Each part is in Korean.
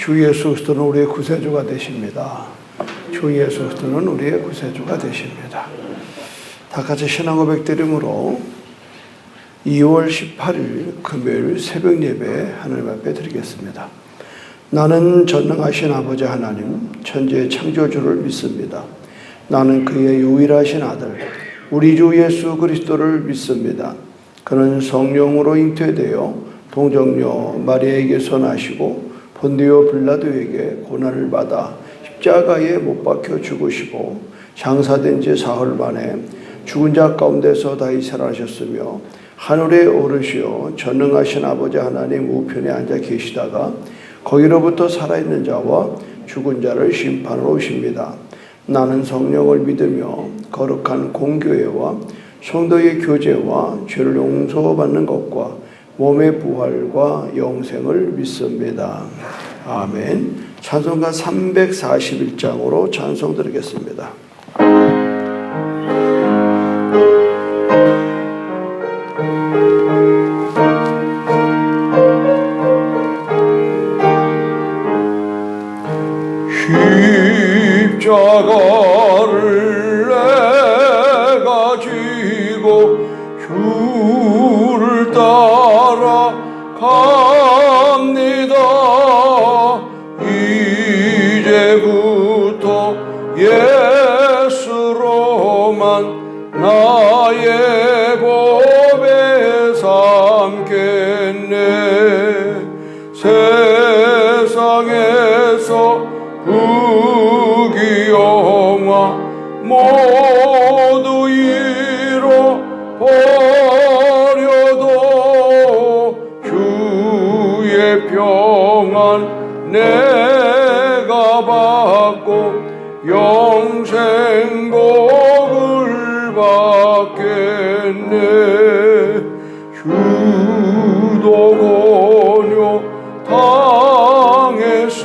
주 예수 그리스도는 우리의 구세주가 되십니다. 주 예수 그리스도는 우리의 구세주가 되십니다. 다 같이 신앙 고백 드림으로 2월 18일 금요일 새벽 예배 하나님 앞에 드리겠습니다. 나는 전능하신 아버지 하나님, 천지의 창조주를 믿습니다. 나는 그의 유일하신 아들, 우리 주 예수 그리스도를 믿습니다. 그는 성령으로 잉태되어 동정녀 마리아에게서 나시고 본디오 빌라도에게 고난을 받아 십자가에 못 박혀 죽으시고 장사된 지 사흘 만에 죽은 자 가운데서 다시 살아나셨으며 하늘에 오르시어 전능하신 아버지 하나님 우편에 앉아 계시다가 거기로부터 살아있는 자와 죽은 자를 심판하러 오십니다. 나는 성령을 믿으며 거룩한 공교회와 성도의 교제와 죄를 용서받는 것과 몸의 부활과 영생을 믿습니다. 아멘. 찬송가 341장으로 찬송 드리겠습니다. 십자가를 내가 지고 주를 따라 갑니다. 이제부터 예수로만 나의 법에 삼겠네. 세상에서 부귀영화 모두 잃어버려도 주의 평안 내가 받고 영생복을 받겠네. 주도 권유 당했으니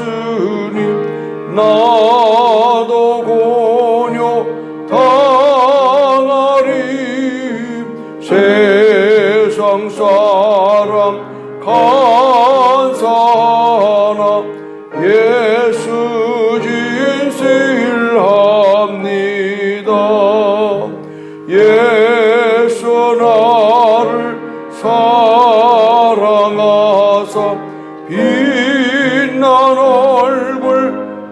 나도 권유 당하리. 세상 사람 간사하나 예수 진실합니다. 예수 나를 사랑하사 빛난 얼굴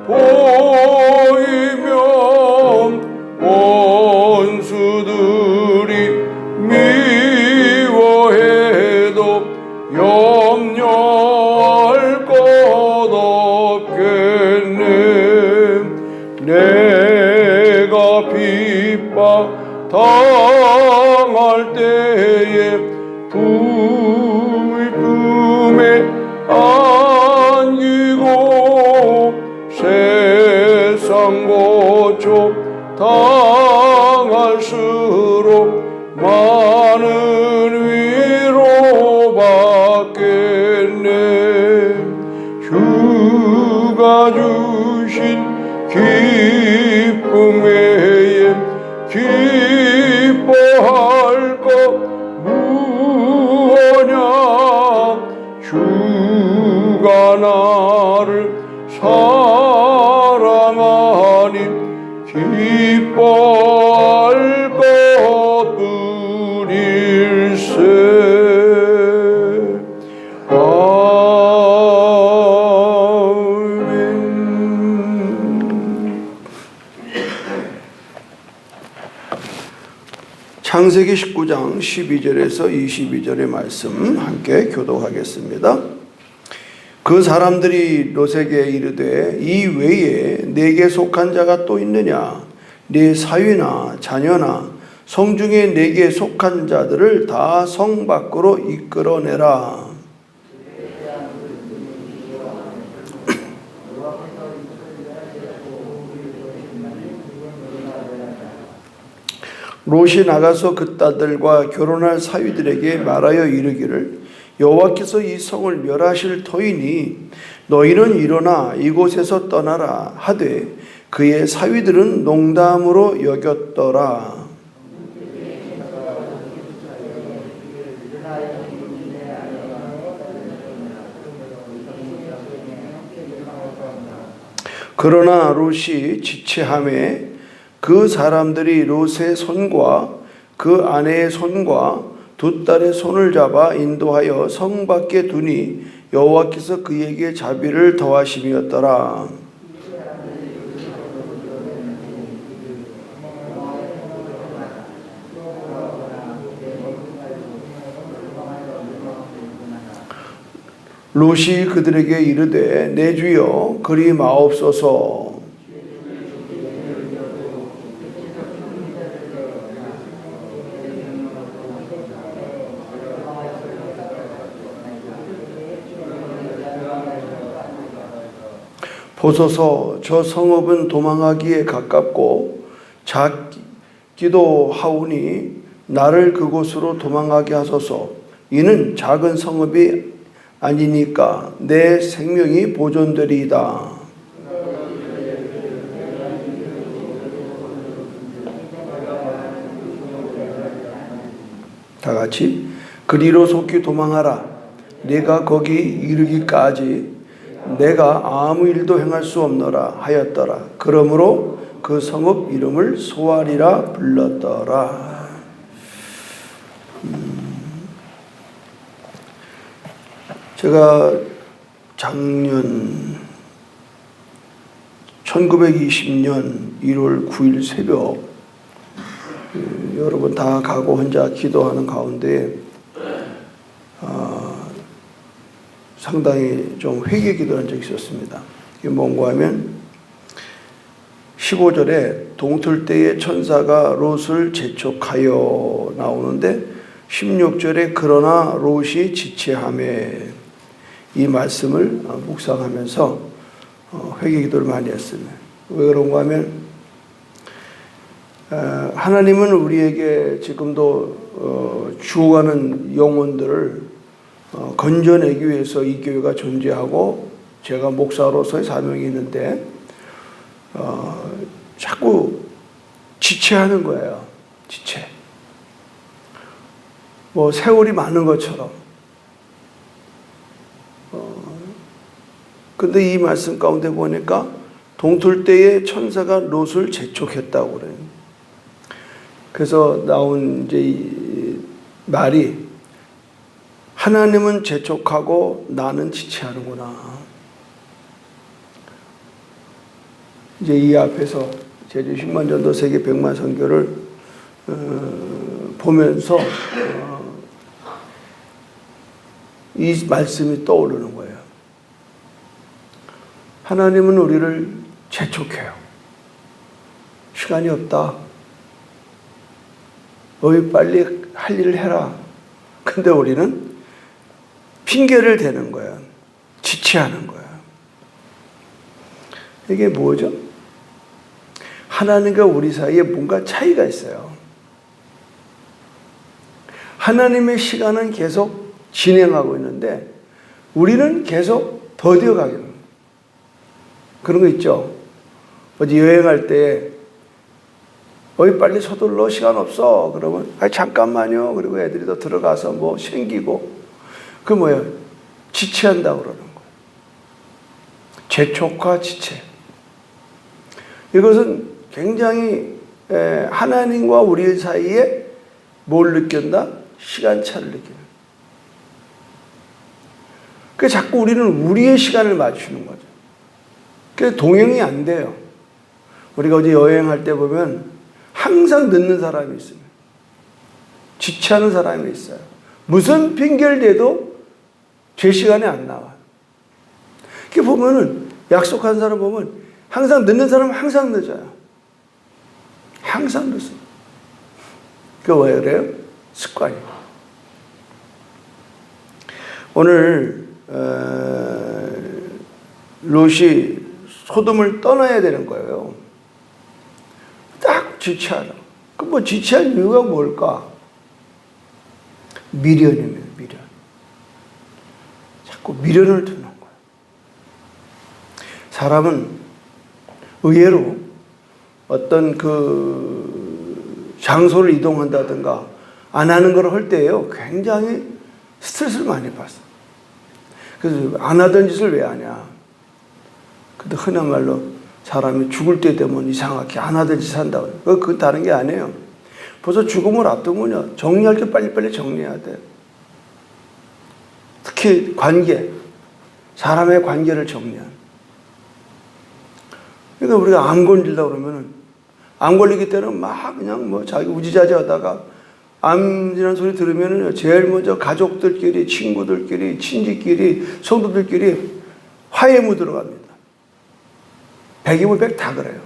보이면 원수들이 미워해도 염려할 것 없겠네. 내가 핍박 당할 때에 품에 안기고 세상 고초 당할수록 많은 위로 받겠네. 주가 주신 기쁨 외에 기뻐할 것 무엇냐. 주가 나를 사랑하니 기뻐할 것뿐일세. 아멘. 창세기 19장 12절에서 22절의 말씀 함께 교독하겠습니다. 그 사람들이 롯에게 이르되 이 외에 내게 속한 자가 또 있느냐? 네 사위나 자녀나 성중에 내게 속한 자들을 다 성 밖으로 이끌어내라. 롯이 나가서 그 딸들과 결혼할 사위들에게 말하여 이르기를 여호와께서 이 성을 멸하실 터이니 너희는 일어나 이곳에서 떠나라 하되 그의 사위들은 농담으로 여겼더라. 그러나 롯이 지체하매 그 사람들이 롯의 손과 그 아내의 손과 두 딸의 손을 잡아 인도하여 성 밖에 두니 여호와께서 그에게 자비를 더하심이었더라. 롯이 그들에게 이르되 내 주여 그리 마옵소서. 보소서 저 성읍은 도망하기에 가깝고 작기도 하오니 나를 그곳으로 도망하게 하소서. 이는 작은 성읍이 아니니까 내 생명이 보존되리이다. 다 같이 그리로 속히 도망하라. 내가 거기 이르기까지 내가 아무 일도 행할 수 없노라 하였더라. 그러므로 그 성읍 이름을 소알이라 불렀더라. 제가 작년 1920년 1월 9일 새벽 여러분 다 가고 혼자 기도하는 가운데 상당히 좀 회개 기도한 적이 있었습니다. 이게 뭔가 하면 15절에 동틀 때에 천사가 롯을 재촉하여 나오는데 16절에 그러나 롯이 지체하매 이 말씀을 묵상하면서 회개 기도를 많이 했습니다. 왜 그런가 하면 하나님은 우리에게 지금도 죽어가는 영혼들을 건져내기 위해서 이 교회가 존재하고 제가 목사로서의 사명이 있는데 자꾸 지체하는 거예요. 지체. 뭐 세월이 많은 것처럼. 근데 이 말씀 가운데 보니까 동틀 때에 천사가 롯을 재촉했다고 그래요. 그래서 나온 이제 이 말이 하나님은 재촉하고 나는 지체하는구나. 이제 이 앞에서 제주 10만 전도 세계 100만 선교를 보면서 이 말씀이 떠오르는 거예요. 하나님은 우리를 재촉해요. 시간이 없다. 너희 빨리 할 일을 해라. 근데 우리는 핑계를 대는 거야. 지체하는 거야. 이게 뭐죠? 하나님과 우리 사이에 뭔가 차이가 있어요. 하나님의 시간은 계속 진행하고 있는데 우리는 계속 더뎌가게 됩니다. 그런 거 있죠? 어디 여행할 때 어이 빨리 서둘러 시간 없어. 그러면 잠깐만요. 그리고 애들이 더 들어가서 뭐 챙기고 그 뭐예요? 지체한다고 그러는 거예요. 재촉과 지체. 이것은 굉장히 하나님과 우리 사이에 뭘 느낀다? 시간차를 느끼는. 그래서 자꾸 우리는 우리의 시간을 맞추는 거죠. 그래서 동행이 안 돼요. 우리가 어디 여행할 때 보면 항상 늦는 사람이 있습니다. 지체하는 사람이 있어요. 무슨 핑계를 대도 제 시간에 안 나와. 이렇게 보면은 약속한 사람 보면 항상 늦는 사람은 항상 늦어요. 항상 늦어요. 그게 왜 그래요? 습관이에요. 오늘 롯이 소돔을 떠나야 되는 거예요. 딱 지체하라. 그럼 뭐 지체한 이유가 뭘까? 미련입니다. 미련. 자꾸 미련을 두는 거예요. 사람은 의외로 어떤 그 장소를 이동한다든가 안 하는 걸 할 때에요. 굉장히 스트레스를 많이 받았어. 그래서 안 하던 짓을 왜 하냐. 근데 흔한 말로 사람이 죽을 때 되면 이상하게 안 하던 짓 한다고. 그건 다른 게 아니에요. 벌써 죽음을 앞두면요, 정리할 게 빨리빨리 정리해야 돼요. 특히 관계, 사람의 관계를 정리하는. 그러니까 우리가 암 걸리려고 그러면은, 암 걸리기 때는 막 그냥 뭐 자기 우지자지 하다가 암이라는 소리 들으면은 제일 먼저 가족들끼리, 친구들끼리, 친지끼리, 성도들끼리 화해무 들어갑니다. 100이면 100 다 그래요.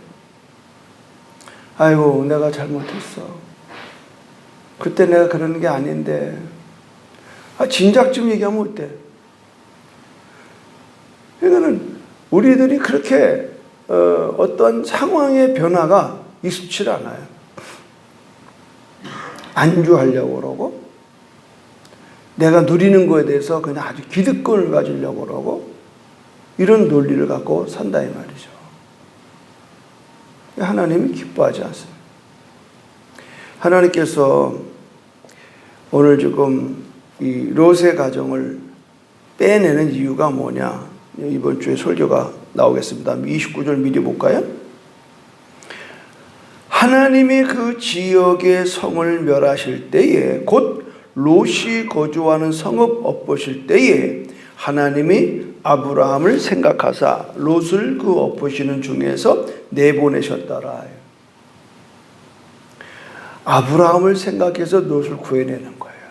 아이고, 내가 잘못했어. 그때 내가 그러는 게 아닌데. 진작 좀 얘기하면 어때? 그러니까는 우리들이 그렇게 어떤 상황의 변화가 익숙치 않아요. 안주하려고 그러고, 내가 누리는 거에 대해서 그냥 아주 기득권을 가지려고 그러고, 이런 논리를 갖고 산다 이 말이죠. 하나님이 기뻐하지 않습니다. 하나님께서 오늘 지금 이 롯의 가정을 빼내는 이유가 뭐냐? 이번 주에 설교가 나오겠습니다. 29절 미리 볼까요? 하나님이 그 지역의 성을 멸하실 때에, 곧 롯이 거주하는 성읍 엎으실 때에 하나님이 아브라함을 생각하사 롯을 그 엎으시는 중에서 내보내셨더라. 아브라함을 생각해서 롯을 구해내는 거예요.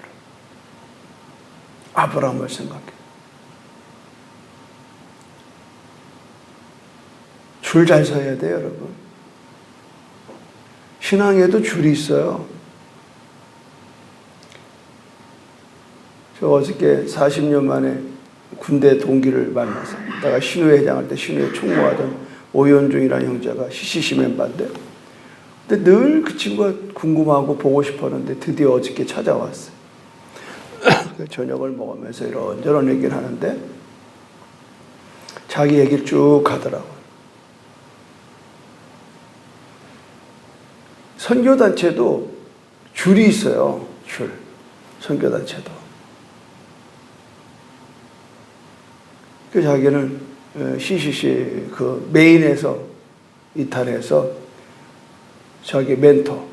아브라함을 생각해. 줄 잘 서야 돼요, 여러분. 신앙에도 줄이 있어요. 저 어저께 40년 만에 군대 동기를 만나서, 내가 신우회 회장할 때 신우회 총무하던 오현중이라는 형제가 CCC 멤버인데, 근데 늘 그 친구가 궁금하고 보고 싶었는데 드디어 어저께 찾아왔어요. 저녁을 먹으면서 이런저런 얘기를 하는데 자기 얘기를 쭉 하더라고요. 선교단체도 줄이 있어요. 줄. 선교단체도. 그 자기는 CCC 그 메인에서 이탈해서 자기 멘토,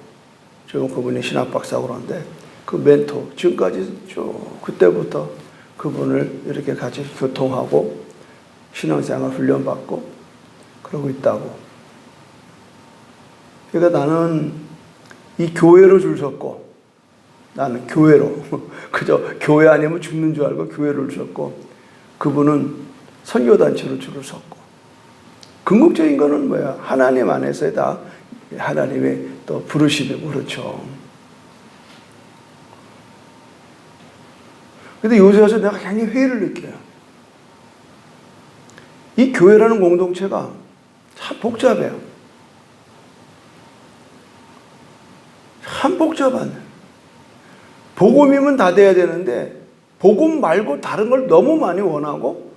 지금 그분이 신학박사고 그러는데 그 멘토, 지금까지 쭉 그때부터 그분을 이렇게 같이 교통하고 신앙생활 훈련받고 그러고 있다고. 그러니까 나는 이 교회로 줄 섰고, 나는 교회로 그저 교회 아니면 죽는 줄 알고 교회를 줬고, 그분은 선교단체로 줄을 섰고. 궁극적인 거는 뭐야? 하나님 안에서의 다 하나님의 또 부르심이고, 그렇죠. 근데 요새 와서 내가 굉장히 회의를 느껴요. 이 교회라는 공동체가 참 복잡해요. 참 복잡하네. 복음이면 다 돼야 되는데 복음 말고 다른 걸 너무 많이 원하고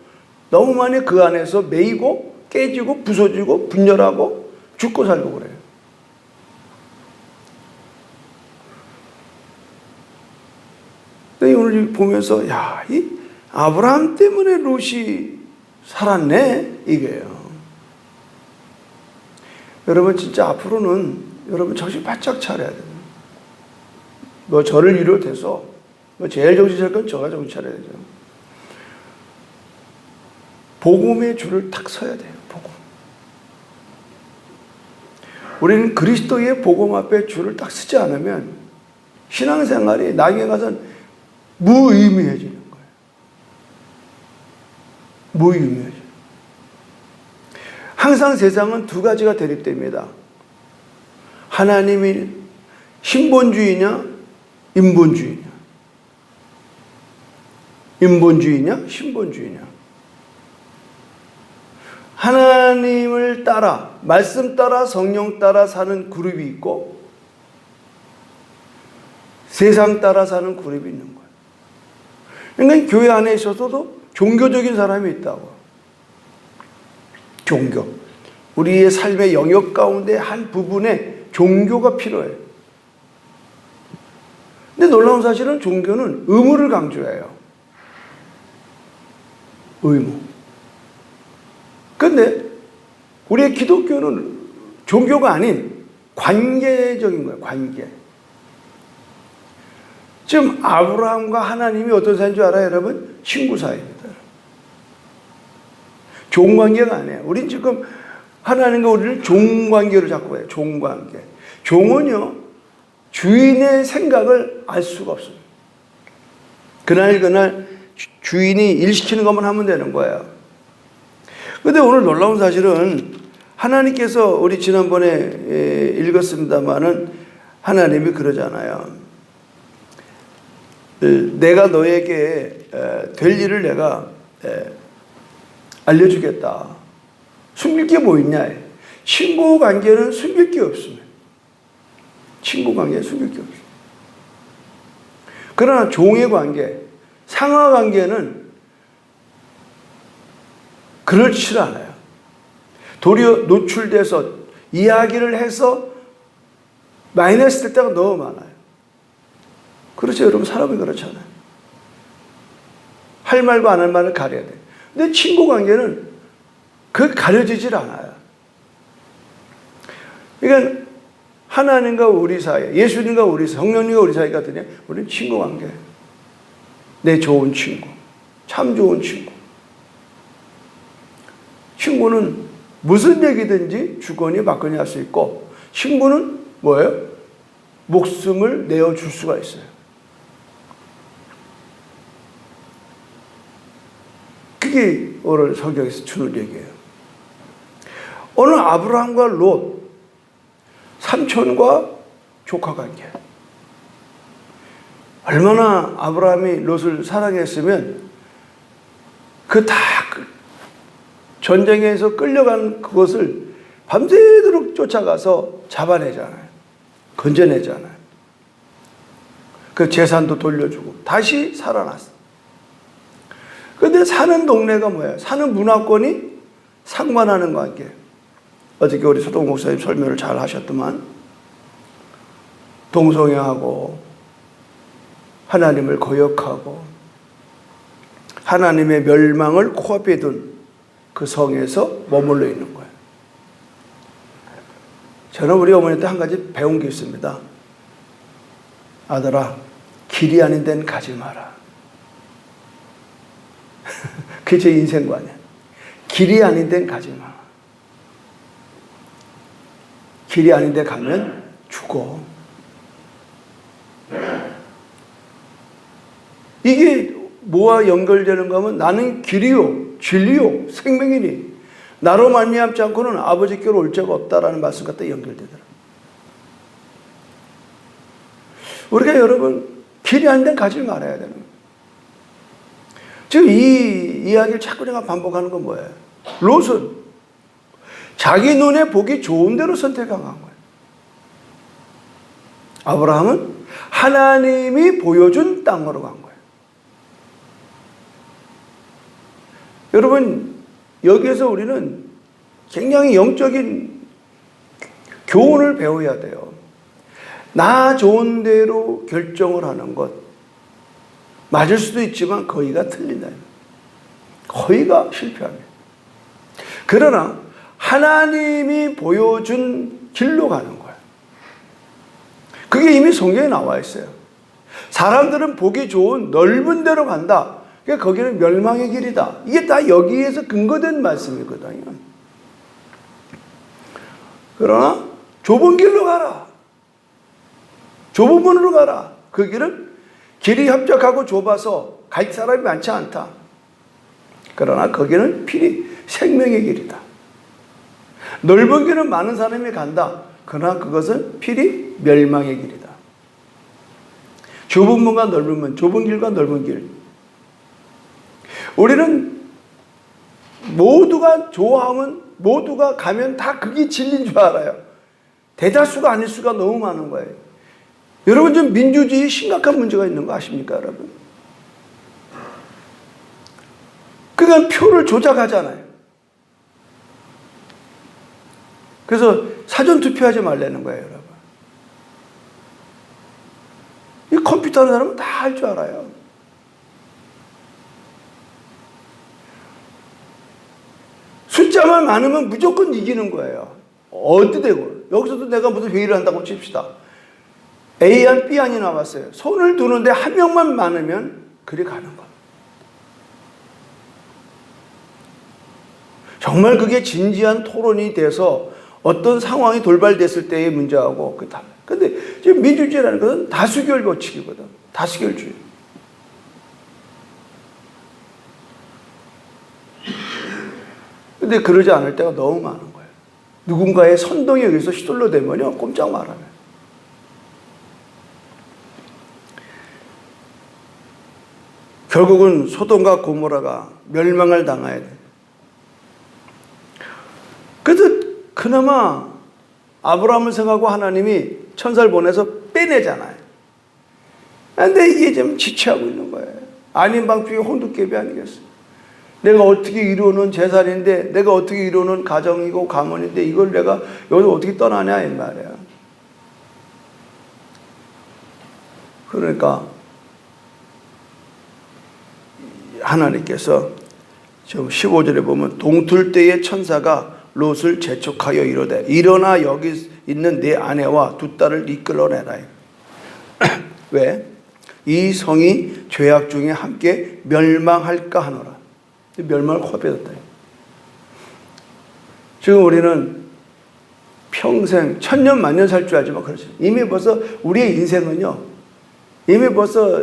너무 많이 그 안에서 매이고 깨지고 부서지고 분열하고 죽고 살고 그래요. 근데 오늘 보면서 야, 이 아브라함 때문에 롯이 살았네 이게요. 여러분 진짜 앞으로는 여러분 정신 바짝 차려야 돼요. 뭐 저를 비롯해서 뭐 제일 정신 차릴 건 저가 정신 차려야 되죠. 복음의 줄을 탁 서야 돼요. 복음. 우리는 그리스도의 복음 앞에 줄을 딱 서지 않으면 신앙생활이 나중에 가서는 무의미해지는 거예요. 무의미해져요. 항상 세상은 두 가지가 대립됩니다. 하나님이 신본주의냐 인본주의냐. 인본주의냐 신본주의냐. 하나님을 따라 말씀 따라 성령 따라 사는 그룹이 있고 세상 따라 사는 그룹이 있는 거예요. 그러니까 교회 안에 있어서도 종교적인 사람이 있다고. 종교. 우리의 삶의 영역 가운데 한 부분에 종교가 필요해요. 근데 놀라운 사실은 종교는 의무를 강조해요. 의무. 근데 우리의 기독교는 종교가 아닌 관계적인 거예요. 관계. 지금 아브라함과 하나님이 어떤 사이인 줄 알아요, 여러분? 친구 사이입니다. 종관계가 아니에요. 우린 지금 하나님과 우리를 종관계로 잡고 해요. 종관계. 종은요, 주인의 생각을 알 수가 없어요. 그날 주인이 일 시키는 것만 하면 되는 거예요. 그런데 오늘 놀라운 사실은 하나님께서 우리 지난번에 읽었습니다마는 하나님이 그러잖아요. 내가 너에게 될 일을 내가 알려주겠다. 숨길 게 뭐 있냐? 친구 관계는 숨길 게 없습니다. 친구 관계는 숨길 게 없습니다. 그러나 종의 관계, 상하 관계는 그렇지 않아요. 도리어 노출돼서 이야기를 해서 마이너스 될 때가 너무 많아요. 그렇죠, 여러분? 사람이 그렇잖아요. 할 말과 안 할 말을 가려야 돼. 근데 친구 관계는 그 가려지질 않아요. 그러니까 하나님과 우리 사이, 예수님과 우리 사이, 성령님과 우리 사이 같으냐? 우리는 친구 관계. 내 좋은 친구, 참 좋은 친구. 친구는 무슨 얘기든지 주거니 받거니 할 수 있고, 친구는 뭐예요? 목숨을 내어줄 수가 있어요. 그게 오늘 성경에서 주는 얘기예요. 오늘 아브라함과 롯, 삼촌과 조카 관계. 얼마나 아브라함이 롯을 사랑했으면 그 다 전쟁에서 끌려간 그것을 밤새도록 쫓아가서 잡아내잖아요. 건져내잖아요. 그 재산도 돌려주고 다시 살아났어. 그런데 사는 동네가 뭐예요? 사는 문화권이 상관하는 관계. 어저께 우리 소동 목사님 설명을 잘 하셨더만, 동성애하고 하나님을 거역하고 하나님의 멸망을 코앞에 둔 그 성에서 머물러 있는 거예요. 저는 우리 어머니한테 한 가지 배운 게 있습니다. 아들아, 길이 아닌 데는 가지 마라. 그게 제 인생관이에요. 길이 아닌 데는 가지 마. 길이 아닌 데 가면 죽어. 이게 뭐와 연결되는가 하면 나는 길이요 진리요 생명이니 나로 말미암지 않고는 아버지께로 올 자가 없다라는 말씀 갖다 연결되더라. 우리가 여러분 길이 아닌 데는 가지 말아야 되는 거예요. 지금 이 이야기를 자꾸 내가 반복하는 건 뭐예요? 롯은 자기 눈에 보기 좋은 대로 선택한 거예요. 아브라함은 하나님이 보여준 땅으로 간 거예요. 여러분, 여기에서 우리는 굉장히 영적인 교훈을 배워야 돼요. 나 좋은 대로 결정을 하는 것. 맞을 수도 있지만 거의가 틀린다. 거의가 실패합니다. 그러나 하나님이 보여준 길로 가는 거예요. 그게 이미 성경에 나와 있어요. 사람들은 보기 좋은 넓은 데로 간다. 그러니까 거기는 멸망의 길이다. 이게 다 여기에서 근거된 말씀이거든요. 그러나 좁은 길로 가라. 좁은 문으로 가라. 그 길은 길이 협착하고 좁아서 갈 사람이 많지 않다. 그러나 거기는 필히 생명의 길이다. 넓은 길은 많은 사람이 간다. 그러나 그것은 필히 멸망의 길이다. 좁은 문과 넓은 문, 좁은 길과 넓은 길. 우리는 모두가 좋아하면, 모두가 가면 다 그게 진리인 줄 알아요. 대다수가 아닐 수가 너무 많은 거예요. 여러분, 좀 민주주의에 심각한 문제가 있는 거 아십니까, 여러분? 그러니까 표를 조작하잖아요. 그래서 사전 투표하지 말라는 거예요, 여러분. 이 컴퓨터 하는 사람은 다 할 줄 알아요. 숫자만 많으면 무조건 이기는 거예요. 어디 되고. 여기서도 내가 무슨 회의를 한다고 칩시다. A안 B안이 나왔어요. 손을 두는데 한 명만 많으면 그리 가는 거예요. 정말 그게 진지한 토론이 돼서 어떤 상황이 돌발됐을 때의 문제하고 그게 달라요. 근데 지금 민주주의라는 것은 다수결 법칙이거든. 다수결주의. 근데 그러지 않을 때가 너무 많은 거예요. 누군가의 선동에 의해서 휘둘러 대면요, 꼼짝 말아요. 결국은 소돔과 고모라가 멸망을 당해야 돼. 그래서 그나마 아브라함을 생각하고 하나님이 천사를 보내서 빼내잖아요. 근데 이게 좀 지체하고 있는 거예요. 아닌 방중에 혼두깨비 아니겠어요? 내가 어떻게 이루는 재산인데, 내가 어떻게 이루는 가정이고 가문인데, 이걸 내가 여기서 어떻게 떠나냐, 이 말이야. 그러니까, 하나님께서 지금 15절에 보면, 동틀 때의 천사가 롯을 재촉하여 이르되, 일어나 여기 있는 내 아내와 두 딸을 이끌어내라. 왜? 이 성이 죄악 중에 함께 멸망할까 하노라. 멸망을 코앞에 뒀다. 지금 우리는 평생 천년 만년 살 줄 알지만 그렇죠. 이미 벌써 우리의 인생은요, 이미 벌써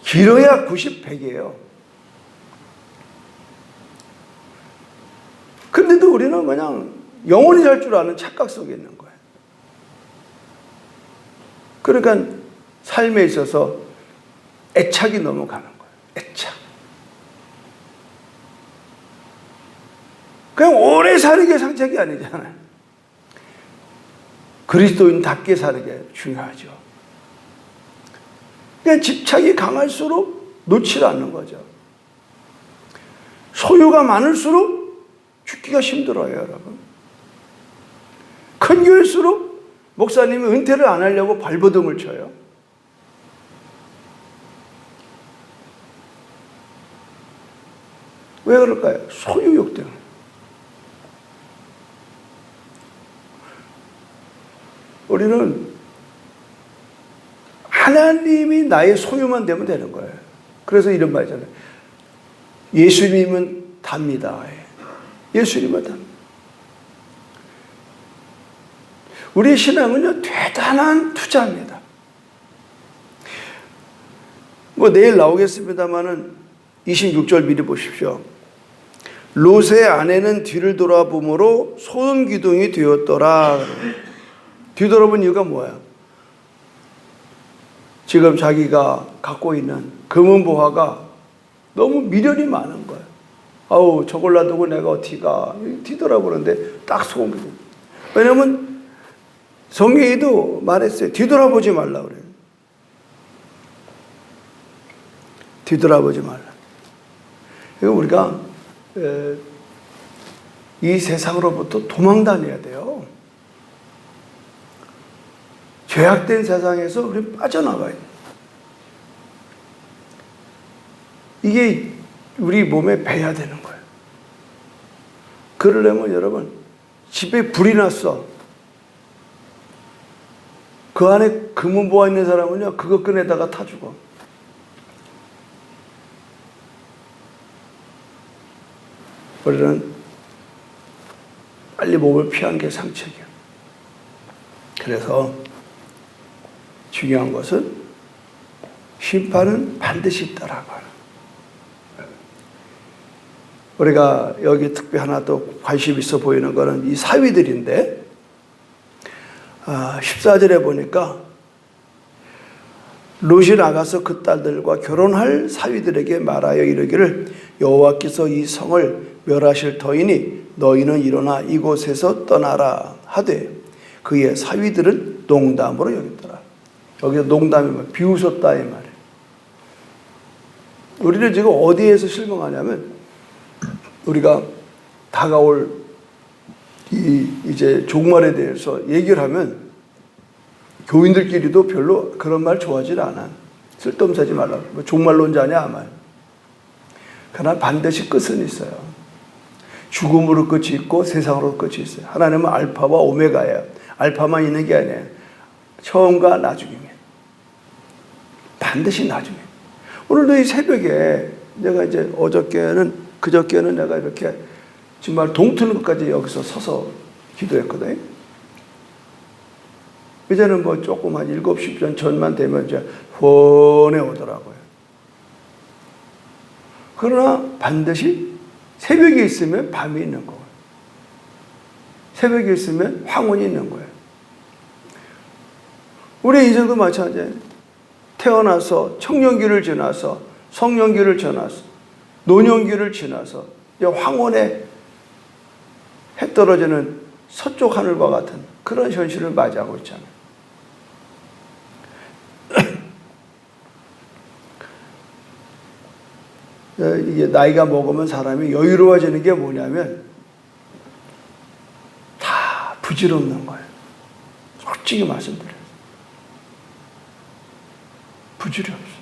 길어야 90, 100이에요. 근데도 우리는 그냥 영원히 살 줄 아는 착각 속에 있는 거예요. 그러니까 삶에 있어서 애착이 넘어가는 거예요. 애착. 그냥 오래 사는 게 상책이 아니잖아요. 그리스도인답게 사는 게 중요하죠. 그냥 집착이 강할수록 놓지 않는 거죠. 소유가 많을수록 죽기가 힘들어요, 여러분. 큰 교회일수록 목사님이 은퇴를 안 하려고 발버둥을 쳐요. 왜 그럴까요? 소유욕 때문에. 우리는 하나님이 나의 소유만 되면 되는 거예요. 그래서 이런 말 있잖아요. 예수님은 답니다. 예수님은 답니다. 우리의 신앙은요, 대단한 투자입니다. 내일 나오겠습니다만은 26절 미리 보십시오. 롯의 아내는 뒤를 돌아보므로 소음 기둥이 되었더라. 뒤돌아본 이유가 뭐야? 지금 자기가 갖고 있는 금은보화가 너무 미련이 많은 거야. 아우, 저걸 놔두고 내가 어떻게 가? 뒤돌아보는데 딱 소음 기둥. 왜냐면 성경에도 말했어요. 뒤돌아보지 말라 그래요. 뒤돌아보지 말라. 이거 우리가 이 세상으로부터 도망 다녀야 돼요. 죄악된 세상에서 우리 빠져나가야 돼요. 이게 우리 몸에 배야 되는 거예요. 그러려면 여러분, 집에 불이 났어. 그 안에 금은보화 있는 사람은요, 그거 꺼내다가 타 죽어. 우리는 빨리 몸을 피한 게 상책이야. 그래서 중요한 것은 심판은 반드시 있다라고 하는. 우리가 여기 특별히 하나 또 관심 있어 보이는 것은 이 사위들인데, 14절에 보니까 롯이 나가서 그 딸들과 결혼할 사위들에게 말하여 이르기를 여호와께서 이 성을 멸하실 터이니 너희는 일어나 이곳에서 떠나라 하되 그의 사위들은 농담으로 여겼더라. 여기서 농담이 비웃었다 이 말이에요. 우리는 지금 어디에서 실망하냐면 우리가 다가올 이제 종말에 대해서 얘기를 하면 교인들끼리도 별로 그런 말 좋아하지 않아. 쓸데없이 하지 말라. 종말론자냐 말. 그러나 반드시 끝은 있어요. 죽음으로 끝이 있고 세상으로 끝이 있어요. 하나님은 알파와 오메가예요. 알파만 있는 게 아니에요. 처음과 나중입니다. 반드시 나중에. 오늘도 이 새벽에 내가 이제 그저께는 내가 이렇게 정말 동트는 것까지 여기서 서서 기도했거든요. 이제는 뭐 조금 한 7시 전만 되면 이제 훤해 오더라고요. 그러나 반드시 새벽에 있으면 밤이 있는 거예요. 새벽에 있으면 황혼이 있는 거예요. 우리 인생도 마찬가지예요. 태어나서 청년기를 지나서 성년기를 지나서 노년기를 지나서 황혼에 해 떨어지는 서쪽 하늘과 같은 그런 현실을 맞이하고 있잖아요. 이게 나이가 먹으면 사람이 여유로워지는 게 뭐냐면 다 부질없는 거예요. 솔직히 말씀드려요. 부질이 없어요.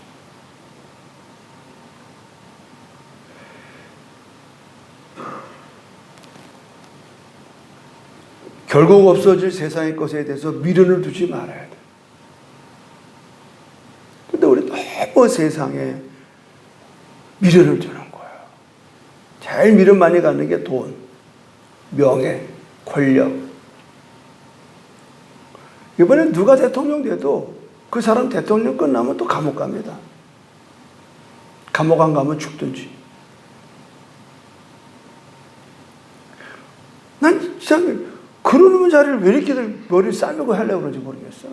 결국 없어질 세상의 것에 대해서 미련을 두지 말아야 돼. 근데 우리 너무 세상에 미련을 두는 거예요. 제일 미련 많이 갖는 게 돈, 명예, 권력. 이번에 누가 대통령 돼도 그 사람 대통령 끝나면 또 감옥 갑니다. 감옥 안 가면 죽든지. 난 진짜 그러는 자리를 왜 이렇게들 머리를 싸매고 하려고 그런지 모르겠어.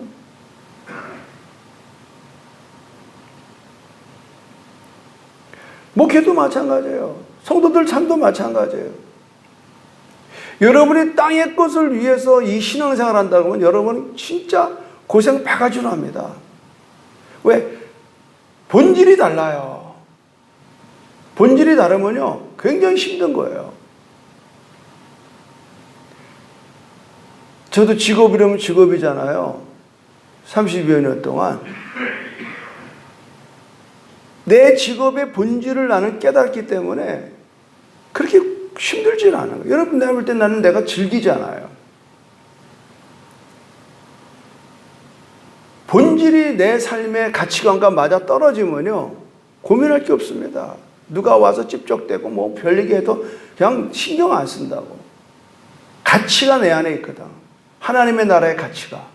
목회도 마찬가지예요. 성도들 삶도 마찬가지예요. 여러분이 땅의 것을 위해서 이 신앙생활을 한다고 하면 여러분은 진짜 고생 바가지로 합니다. 왜? 본질이 달라요. 본질이 다르면요 굉장히 힘든 거예요. 저도 직업이라면 직업이잖아요. 30여 년 동안 내 직업의 본질을 나는 깨닫기 때문에 그렇게 힘들지 않아요. 여러분 내가 볼 때 나는 내가 즐기잖아요. 본질이 내 삶의 가치관과 맞아 떨어지면요 고민할 게 없습니다. 누가 와서 찝쩍대고 뭐 별얘기 해도 그냥 신경 안 쓴다고. 가치가 내 안에 있거든. 하나님의 나라의 가치가.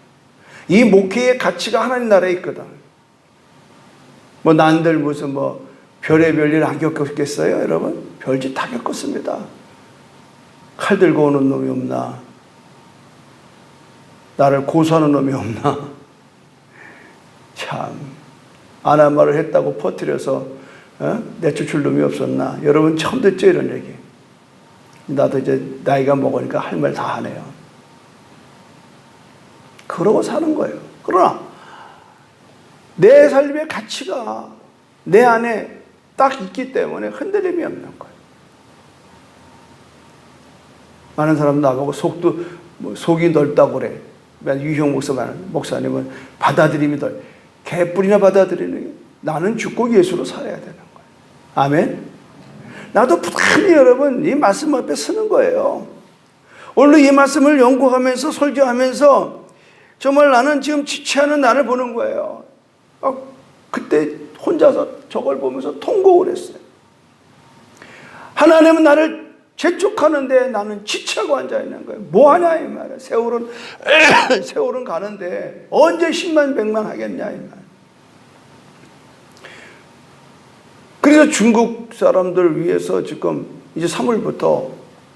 이 목회의 가치가 하나님 나라에 있거든. 뭐 난들 무슨 뭐 별의별 일 안 겪었겠어요 여러분? 별짓 다 겪었습니다. 칼 들고 오는 놈이 없나? 나를 고소하는 놈이 없나? 참 안 한 말을 했다고 퍼뜨려서 내쫓을 놈이 없었나? 여러분 처음 듣죠 이런 얘기. 나도 이제 나이가 먹으니까 할 말 다 하네요. 그러고 사는 거예요. 그러나 내 삶의 가치가 내 안에 딱 있기 때문에 흔들림이 없는 거예요. 많은 사람 나보고 속이 넓다고 그래. 유형 목사님은 받아들임이 개뿔이나 받아들이는 게 나는 죽고 예수로 살아야 되는 거예요. 아멘. 나도 부단히 여러분 이 말씀 앞에 서는 거예요. 오늘 이 말씀을 연구하면서 설교하면서 정말 나는 지금 지체하는 나를 보는 거예요. 그때 혼자서 저걸 보면서 통곡을 했어요. 하나님은 나를 재촉하는데 나는 지체하고 앉아있는 거예요. 뭐하냐 이 말이에요. 세월은 가는데 언제 10만 100만 하겠냐 이 말. 그래서 중국 사람들 위해서 지금 이제 3월부터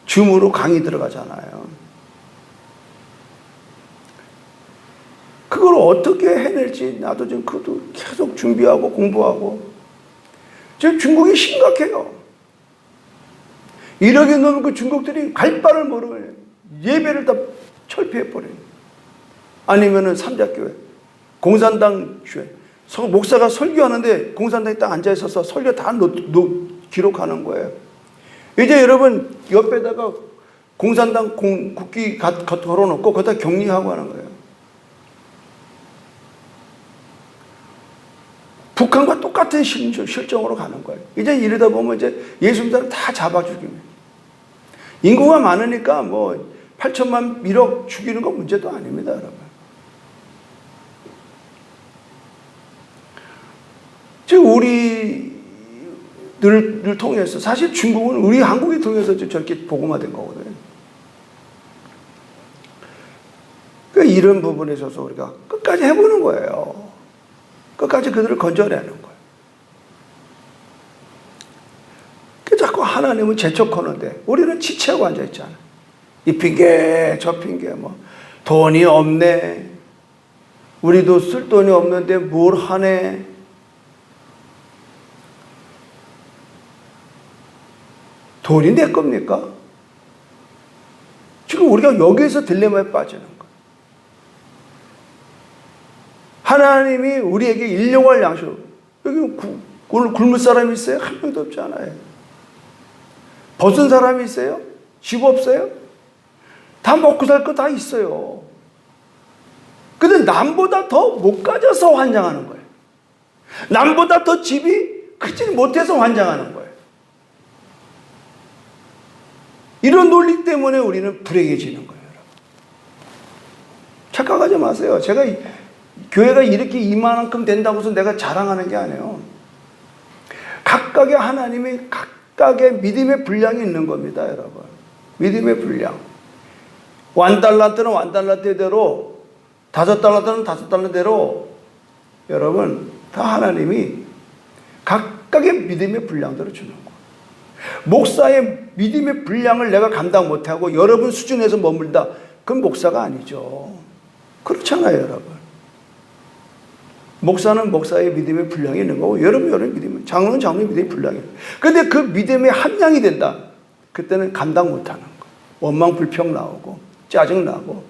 줌으로 강의 들어가잖아요. 그걸 어떻게 해낼지 나도 지금 그것도 계속 준비하고 공부하고. 지금 중국이 심각해요. 이러게 놓으면 그 중국들이 갈 바를 모르고 예배를 다 철폐해버려요. 아니면은 삼자교회, 공산당 교회. 목사가 설교하는데 공산당이 딱 앉아있어서 설교 다 기록하는 거예요. 이제 여러분 옆에다가 공산당 국기 걸어놓고 거기다 격리하고 하는 거예요. 북한과 똑같은 실정으로 가는 거예요. 이제 이러다 보면 이제 예수 믿는 사람 다 잡아 죽이면. 인구가 많으니까 뭐 8천만 1억 죽이는 건 문제도 아닙니다, 여러분. 지금 우리들을 통해서, 사실 중국은 우리 한국이 통해서 저렇게 복음화된 거거든요. 그러니까 이런 부분에 있어서 우리가 끝까지 해보는 거예요. 끝까지 그들을 건져내는 거예요. 자꾸 하나님은 재촉하는데 우리는 지체하고 앉아있잖아. 이 핑계 저 핑계, 뭐 돈이 없네, 우리도 쓸 돈이 없는데 뭘 하네. 돈이 내 겁니까? 지금 우리가 여기에서 딜레마에 빠지는 거예요. 하나님이 우리에게 일용할 양식, 여기 오늘 굶을 사람이 있어요? 한 명도 없잖아요. 벗은 사람이 있어요? 집 없어요? 다 먹고 살 거 다 있어요. 근데 남보다 더 못 가져서 환장하는 거예요. 남보다 더 집이 크지 못해서 환장하는 거예요. 이런 논리 때문에 우리는 불행해지는 거예요. 착각하지 마세요. 제가 교회가 이렇게 이만큼 된다고 해서 내가 자랑하는 게 아니에요. 각각의 하나님이 각각의 믿음의 분량이 있는 겁니다, 여러분. 믿음의 분량. 1달란트는 1달란트대로, 5달란트는 5달란트대로, 여러분, 다 하나님이 각각의 믿음의 분량대로 주는 거예요. 목사의 믿음의 분량을 내가 감당 못하고 여러분 수준에서 머물다, 그건 목사가 아니죠. 그렇잖아요, 여러분. 목사는 목사의 믿음의 분량이 있는 거고, 여러분 믿음은, 장로는 장로의 믿음의 분량이 있는 거예요. 근데 그 믿음의 함량이 된다, 그때는 감당 못하는 거예요. 원망 불평 나오고 짜증 나고.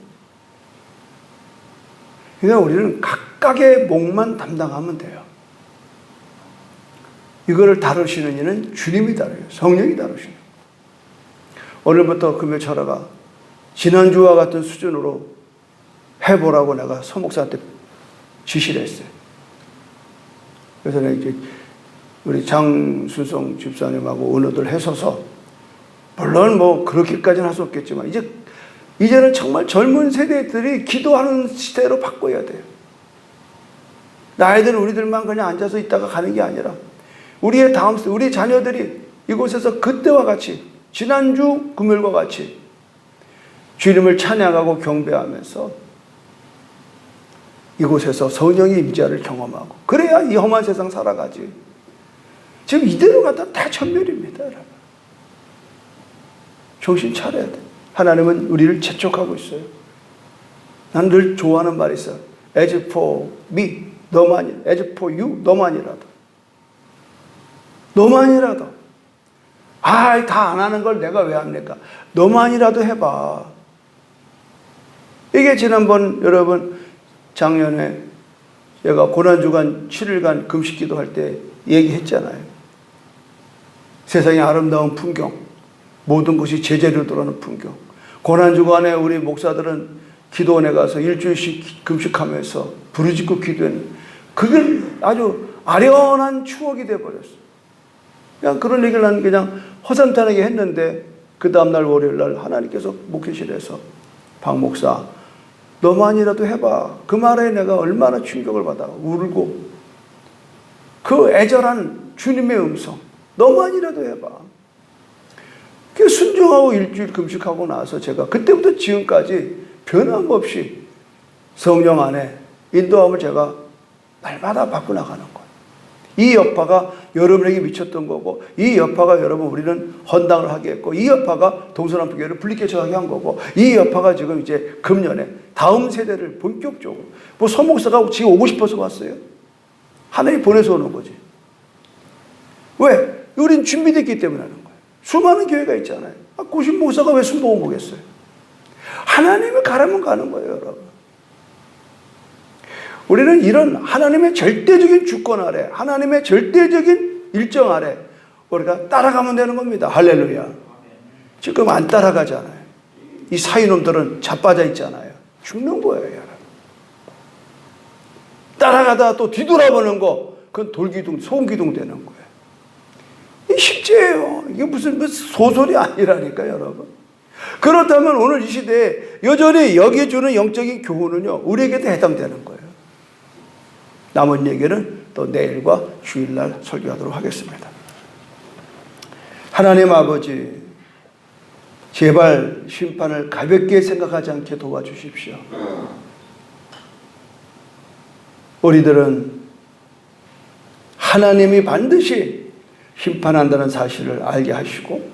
그러니까 우리는 각각의 몫만 담당하면 돼요. 이거를 다루시는 이는 주님이 다뤄요. 성령이 다루시는 거예요. 오늘부터 금요 철화가 지난주와 같은 수준으로 해보라고 내가 서목사한테 지시를 했어요. 그래서 내가 이제 우리 장순성 집사님하고 은호들 해서서, 물론 뭐 그렇게까지는 할 수 없겠지만, 이제는 정말 젊은 세대들이 기도하는 시대로 바꿔야 돼요. 나이들 우리들만 그냥 앉아서 있다가 가는 게 아니라, 우리의 다음 세대, 우리 자녀들이 이곳에서 그때와 같이, 지난주 금요일과 같이 주님을 찬양하고 경배하면서 이곳에서 성령의 임재를 경험하고, 그래야 이 험한 세상 살아가지. 지금 이대로 가다 다 전멸입니다, 여러분. 정신 차려야 돼. 하나님은 우리를 재촉하고 있어요. 난 늘 좋아하는 말이 있어요. As for me, 너만이, as for you, 너만이라도. 너만이라도. 다 안 하는 걸 내가 왜 합니까? 너만이라도 해봐. 이게 지난번 여러분 작년에 제가 고난주간 7일간 금식기도 할 때 얘기했잖아요. 세상의 아름다운 풍경, 모든 것이 제자리로 들어오는 풍경. 고난주간에 우리 목사들은 기도원에 가서 일주일씩 금식하면서 부르짖고 기도했는, 그걸 아주 아련한 추억이 돼버렸어요. 그냥 그런 얘기를 난 그냥 허심탄회하게 했는데, 그 다음날 월요일날 하나님께서 목회실에서 박 목사, 너만이라도 해봐. 그 말에 내가 얼마나 충격을 받아. 울고. 그 애절한 주님의 음성, 너만이라도 해봐. 그 순종하고 일주일 금식하고 나서 제가 그때부터 지금까지 변함없이 성령 안에 인도함을 제가 날마다 받고 나가는 거예요. 이 여파가 여러분에게 미쳤던 거고, 이 여파가 여러분 우리는 헌당을 하게 했고, 이 여파가 동서남북교회를 분리개척하게 한 거고, 이 여파가 지금 이제 금년에 다음 세대를 본격적으로, 뭐 서목사가 지금 오고 싶어서 왔어요? 하나님이 보내서 오는 거지. 왜? 우린 준비됐기 때문에 하는 거예요. 수많은 교회가 있잖아요. 고신 목사가 왜 순복음 보겠어요? 하나님을 가라면 가는 거예요, 여러분. 우리는 이런 하나님의 절대적인 주권 아래, 하나님의 절대적인 일정 아래 우리가 따라가면 되는 겁니다. 할렐루야. 지금 안 따라가잖아요. 이 사이놈들은 자빠져 있잖아요. 죽는 거예요, 여러분. 따라가다 또 뒤돌아보는 거, 그건 돌기둥, 소음기둥 되는 거예요. 이게 실제예요. 이게 무슨 소설이 아니라니까, 여러분. 그렇다면 오늘 이 시대에 여전히 여기에 주는 영적인 교훈은요, 우리에게도 해당되는 거예요. 남은 얘기는 또 내일과 주일날 설교하도록 하겠습니다. 하나님 아버지, 제발 심판을 가볍게 생각하지 않게 도와주십시오. 우리들은 하나님이 반드시 심판한다는 사실을 알게 하시고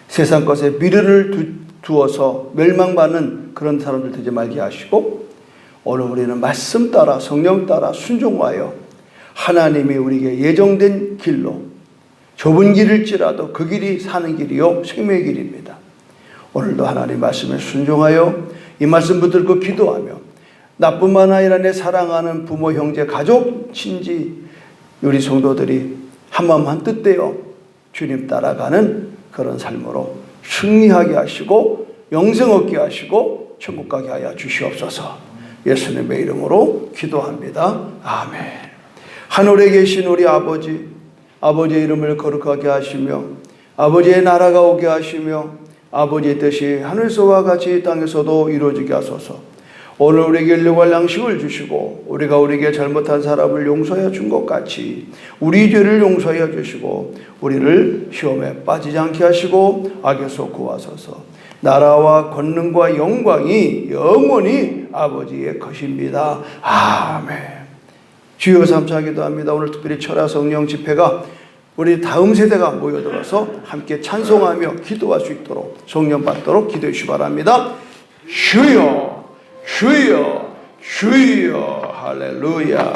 세상 것에 미련을 두어서 멸망받는 그런 사람들 되지 말게 하시고 오늘 우리는 말씀 따라 성령 따라 순종하여 하나님이 우리에게 예정된 길로 좁은 길일지라도 그 길이 사는 길이요 생명의 길입니다. 오늘도 하나님 말씀에 순종하여 이 말씀 붙들고 기도하며 나뿐만 아니라 내 사랑하는 부모, 형제, 가족, 친지 우리 성도들이 한마음 한뜻 되어 주님 따라가는 그런 삶으로 승리하게 하시고 영생 얻게 하시고 천국 가게 하여 주시옵소서. 예수님의 이름으로 기도합니다. 아멘. 하늘에 계신 우리 아버지, 아버지의 이름을 거룩하게 하시며 아버지의 나라가 오게 하시며 아버지의 뜻이 하늘에서와 같이 땅에서도 이루어지게 하소서. 오늘 우리에게 일용할 양식을 주시고 우리가 우리에게 잘못한 사람을 용서하여 준 것 같이 우리 죄를 용서하여 주시고 우리를 시험에 빠지지 않게 하시고 악에서 구하소서. 나라와 권능과 영광이 영원히 아버지의 것입니다. 아멘. 주여 삼차 기도합니다. 오늘 특별히 철야 성령 집회가 우리 다음 세대가 모여들어서 함께 찬송하며 기도할 수 있도록 성령 받도록 기도해 주시기 바랍니다. 주여 주여 주여 할렐루야.